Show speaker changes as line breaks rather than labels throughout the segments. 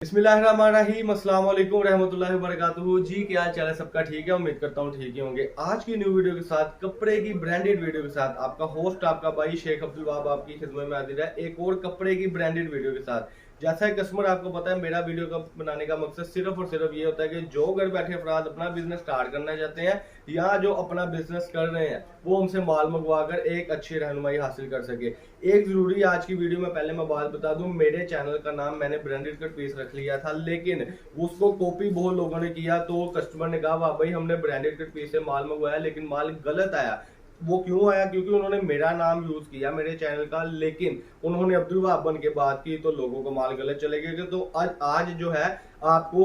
बिस्मिल्लाहिर्रहमानिर्रहीम, अस्सलाम वालेकुम रहमतुल्लाहि व बरकातुहू। जी क्या हाल चाल है? सबका ठीक है? उम्मीद करता हूँ ठीक ही होंगे। आज की न्यू वीडियो के साथ, कपड़े की ब्रांडेड वीडियो के साथ, आपका होस्ट आपका भाई शेख अब्दुल वहाब आपकी खिदमत में हाजिर है एक और कपड़े की ब्रांडेड वीडियो के साथ। जैसा है कस्टमर आपको पता है, मेरा वीडियो का बनाने का मकसद सिर्फ और सिर्फ ये होता है कि जो घर बैठे अफराद अपना बिजनेस स्टार्ट करना चाहते हैं या जो अपना बिजनेस कर रहे हैं वो हमसे माल मंगवा कर एक अच्छी रहनुमाई हासिल कर सके। एक जरूरी आज की वीडियो में पहले मैं बात बता दूं, मेरे चैनल का नाम मैंने ब्रांडेड कट पीस रख लिया था, लेकिन उसको कॉपी बहुत लोगों ने किया तो कस्टमर ने कहा वाह भाई हमने ब्रांडेड कट पीस से माल मंगवाया लेकिन माल गलत आया। वो क्यों आया? क्योंकि उन्होंने मेरा नाम यूज किया मेरे चैनल का, लेकिन उन्होंने अब्दुल वहाब बन के बात की तो लोगों को माल गलत चले गए। तो आज जो है आपको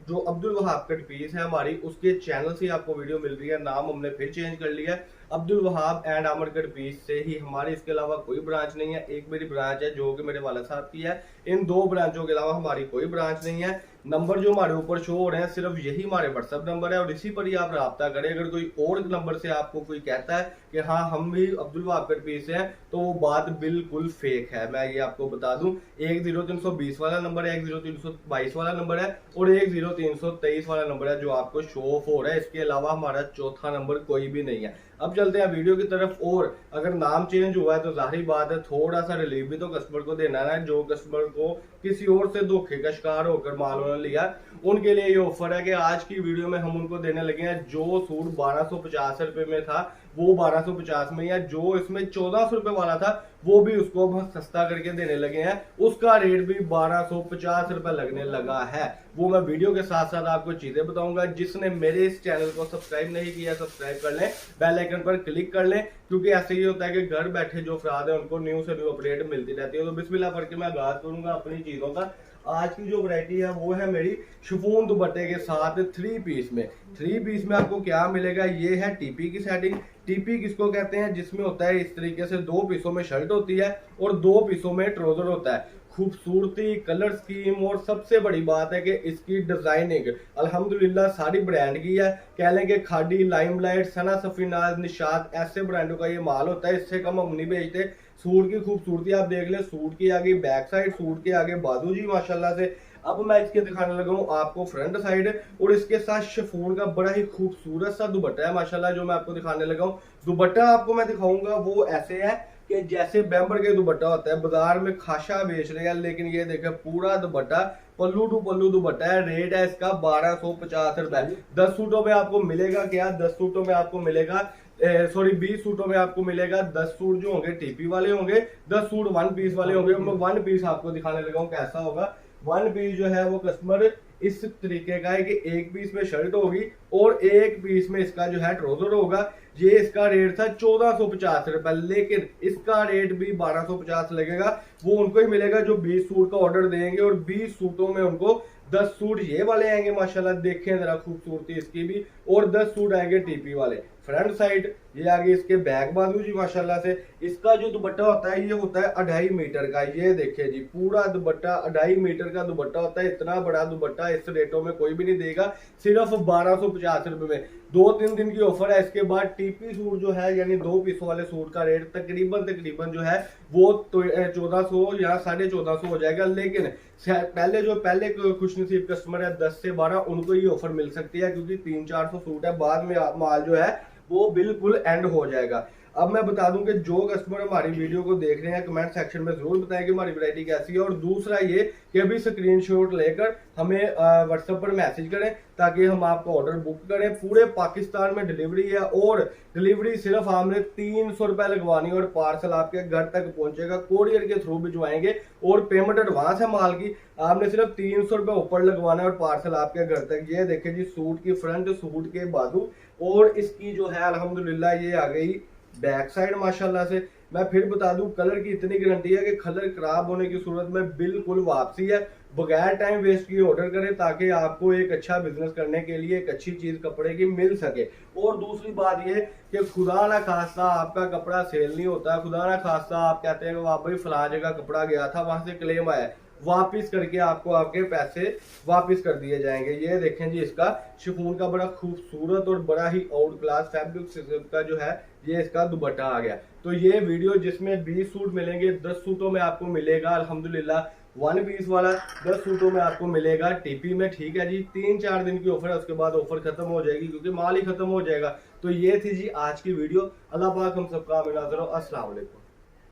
जो अब्दुल वहाब कट पीस है हमारी, उसके चैनल से आपको वीडियो मिल रही है। नाम हमने फिर चेंज कर लिया है, अब्दुल वहाब एंड आमर कट पीस से ही हमारी, इसके अलावा कोई ब्रांच नहीं है। एक मेरी ब्रांच है जो कि मेरे वाला साहब की है, इन दो ब्रांचों के अलावा हमारी कोई ब्रांच नहीं है। नंबर जो हमारे ऊपर शो हो रहे हैं सिर्फ यही हमारे व्हाट्सएप नंबर है और इसी पर ही आप रब्ता करें। अगर कोई और नंबर से आपको कोई कहता है कि हाँ हम भी अब्दुल वहाब कट पीस हैं तो वो बात बिल्कुल फेक है, मैं ये आपको बता दूं। 10320 वाला नंबर है, 10322 वाला नंबर है और 10323 वाला नंबर है जो आपको शो ऑफ हो रहा है। इसके अलावा हमारा चौथा नंबर कोई भी नहीं है। अब चलते हैं वीडियो की तरफ। और अगर नाम चेंज हुआ है तो जाहिर बात है थोड़ा सा रिलीफ भी तो कस्टमर को देना है। जो कस्टमर को किसी और से धोखे का शिकार होकर माल उन्होंने लिया, उनके लिए ये ऑफर है कि आज की वीडियो में हम उनको देने लगे हैं जो सूट 1250 में था वो 1250 में, या जो इसमें 1400 रुपए वाला था वो भी उसको बहुत सस्ता करके देने लगे हैं। उसका रेट भी 1250 रुपए लगने लगा है। वो मैं वीडियो के साथ साथ आपको चीजें बताऊंगा। जिसने मेरे इस चैनल को सब्सक्राइब नहीं किया सब्सक्राइब कर लें, बेल आइकन पर क्लिक कर लें, क्योंकि ऐसे ही होता है कि घर बैठे जो अफराद है उनको न्यू से न्यू अपडेट मिलती रहती है। तो बिस्मिल्लाह पढ़ के मैं आगाज करूंगा अपनी चीजों का। आज की जो वैरायटी है वो है मेरी शिफॉन दुपट्टे के साथ 3 पीस में। 3 पीस में आपको क्या मिलेगा? ये है टीपी की सेटिंग। टीपी किसको कहते हैं? जिसमें होता है इस तरीके से 2 पीसों में शर्ट होती है और 2 पीसों में ट्राउजर होता है। खूबसूरती, कलर स्कीम और सबसे बड़ी बात है कि इसकी डिजाइनिंग अल्हम्दुलिल्लाह सारी ब्रांड की है। कह लें कि खाड़ी, लाइमलाइट, सना, सफीनाज, निशात, ऐसे ब्रांडों का ये माल होता है। इससे कम हम नहीं बेचते। सूट की खूबसूरती आप देख ले, सूट की आगे बैक साइड, सूट के आगे बाजू जी माशाल्लाह से। अब मैं इसके दिखाने लगा हूँ आपको फ्रंट साइड, और इसके साथ शिफॉन का बड़ा ही खूबसूरत सा दुपट्टा है माशाल्लाह जो मैं आपको दिखाने लगा हूँ। दुपट्टा आपको मैं दिखाऊंगा वो ऐसे है कि जैसे बैम्बर के दुपट्टा होता है, बाजार में खाशा बेच रहे हैं, लेकिन ये देखे पूरा दुपट्टा पल्लू टू पल्लू दुपट्टा है। रेट है इसका 1250 रुपए। 10 सूटों में आपको मिलेगा क्या? 10 सूटों में आपको मिलेगा 20 सूटों में आपको मिलेगा 10 सूट जो होंगे टीपी वाले होंगे, 10 सूट 1 पीस वाले होंगे। मैं 1 पीस आपको दिखाने लगा हूँ कैसा होगा। 1 पीस जो है वो कस्टमर इस तरीके का है कि एक पीस में शर्ट होगी और एक पीस में इसका जो है ट्राउजर होगा। ये इसका रेट था 1450 रुपए, लेकिन इसका रेट भी 1250 लगेगा। वो उनको ही मिलेगा जो 20 सूट का ऑर्डर देंगे और 20 सूटों में उनको 10 सूट ये वाले आएंगे माशाल्लाह, देखें जरा खूबसूरती इसकी भी, और 10 सूट आएंगे टीपी वाले। फ्रंट साइड ये आगे इसके बैक बाजू जी माशाल्लाह से। इसका जो दुपट्टा होता है ये होता है 2.5 मीटर का। ये देखिए जी पूरा दुपट्टा 2.5 मीटर का दुपट्टा होता है। इतना बड़ा दुपट्टा इस रेटों में कोई भी नहीं देगा, सिर्फ 1250 रुपए में। 2-3 दिन की ऑफर है। इसके बाद टीपी सूट जो है यानी 2 पीसों वाले सूट का रेट तकरीबन जो है वो तो 1400 या 1450 हो जाएगा। लेकिन पहले खुशनसीब कस्टमर है 10 से 12 उनको ये ऑफर मिल सकती है, क्योंकि 300-400 सूट है, बाद में माल जो है वो बिल्कुल एंड हो जाएगा। अब मैं बता दूं कि जो कस्टमर हमारी वीडियो को देख रहे हैं कमेंट सेक्शन में जरूर बताएं कि हमारी वैरायटी कैसी है। और दूसरा ये कि अभी स्क्रीनशॉट लेकर हमें व्हाट्सएप पर मैसेज करें ताकि हम आपका ऑर्डर बुक करें। पूरे पाकिस्तान में डिलीवरी है और डिलीवरी सिर्फ हमने 300 रुपए लगवानी है और पार्सल आपके घर तक पहुंचेगा। कोरियर के थ्रू भिजवाएंगे और पेमेंट एडवांस है माल की, आपने सिर्फ 300 रुपए ऊपर लगवाना है और पार्सल आपके घर तक। ये देखें जी सूट की फ्रंट, सूट के बाजू, और इसकी जो है अल्हम्दुलिल्लाह ये आ गई बैक साइड माशाल्लाह से। मैं फिर बता दूं कलर की इतनी गारंटी है कि कलर खराब होने की सूरत में बिल्कुल वापसी है। बगैर टाइम वेस्ट किए ऑर्डर करें ताकि आपको एक अच्छा बिजनेस करने के लिए एक अच्छी चीज कपड़े की मिल सके। और दूसरी बात ये कि खुदा ना खास्ता आपका कपड़ा सेल नहीं होता, खुदा ना खास्ता आप कहते हैं कि वहां भाई फला जगह कपड़ा गया था वहां से क्लेम आया, वापिस करके आपको आपके पैसे वापिस कर दिए जाएंगे। ये देखें जी इसका शिफॉन का बड़ा खूबसूरत और बड़ा ही आउट क्लास फैब्रिक का जो है ये इसका दुपट्टा आ गया। तो ये वीडियो जिसमें 20 सूट मिलेंगे, 10 सूटों में आपको मिलेगा अल्हम्दुलिल्लाह वन पीस वाला 10 सूटों में आपको मिलेगा टीपी में। ठीक है जी, 3-4 दिन की ऑफर है, उसके बाद ऑफर खत्म हो जाएगी क्योंकि माल ही खत्म हो जाएगा। तो ये थी जी आज की वीडियो। अल्लाह पाक हम सबका आमीन। अस्सलाम वालेकुम।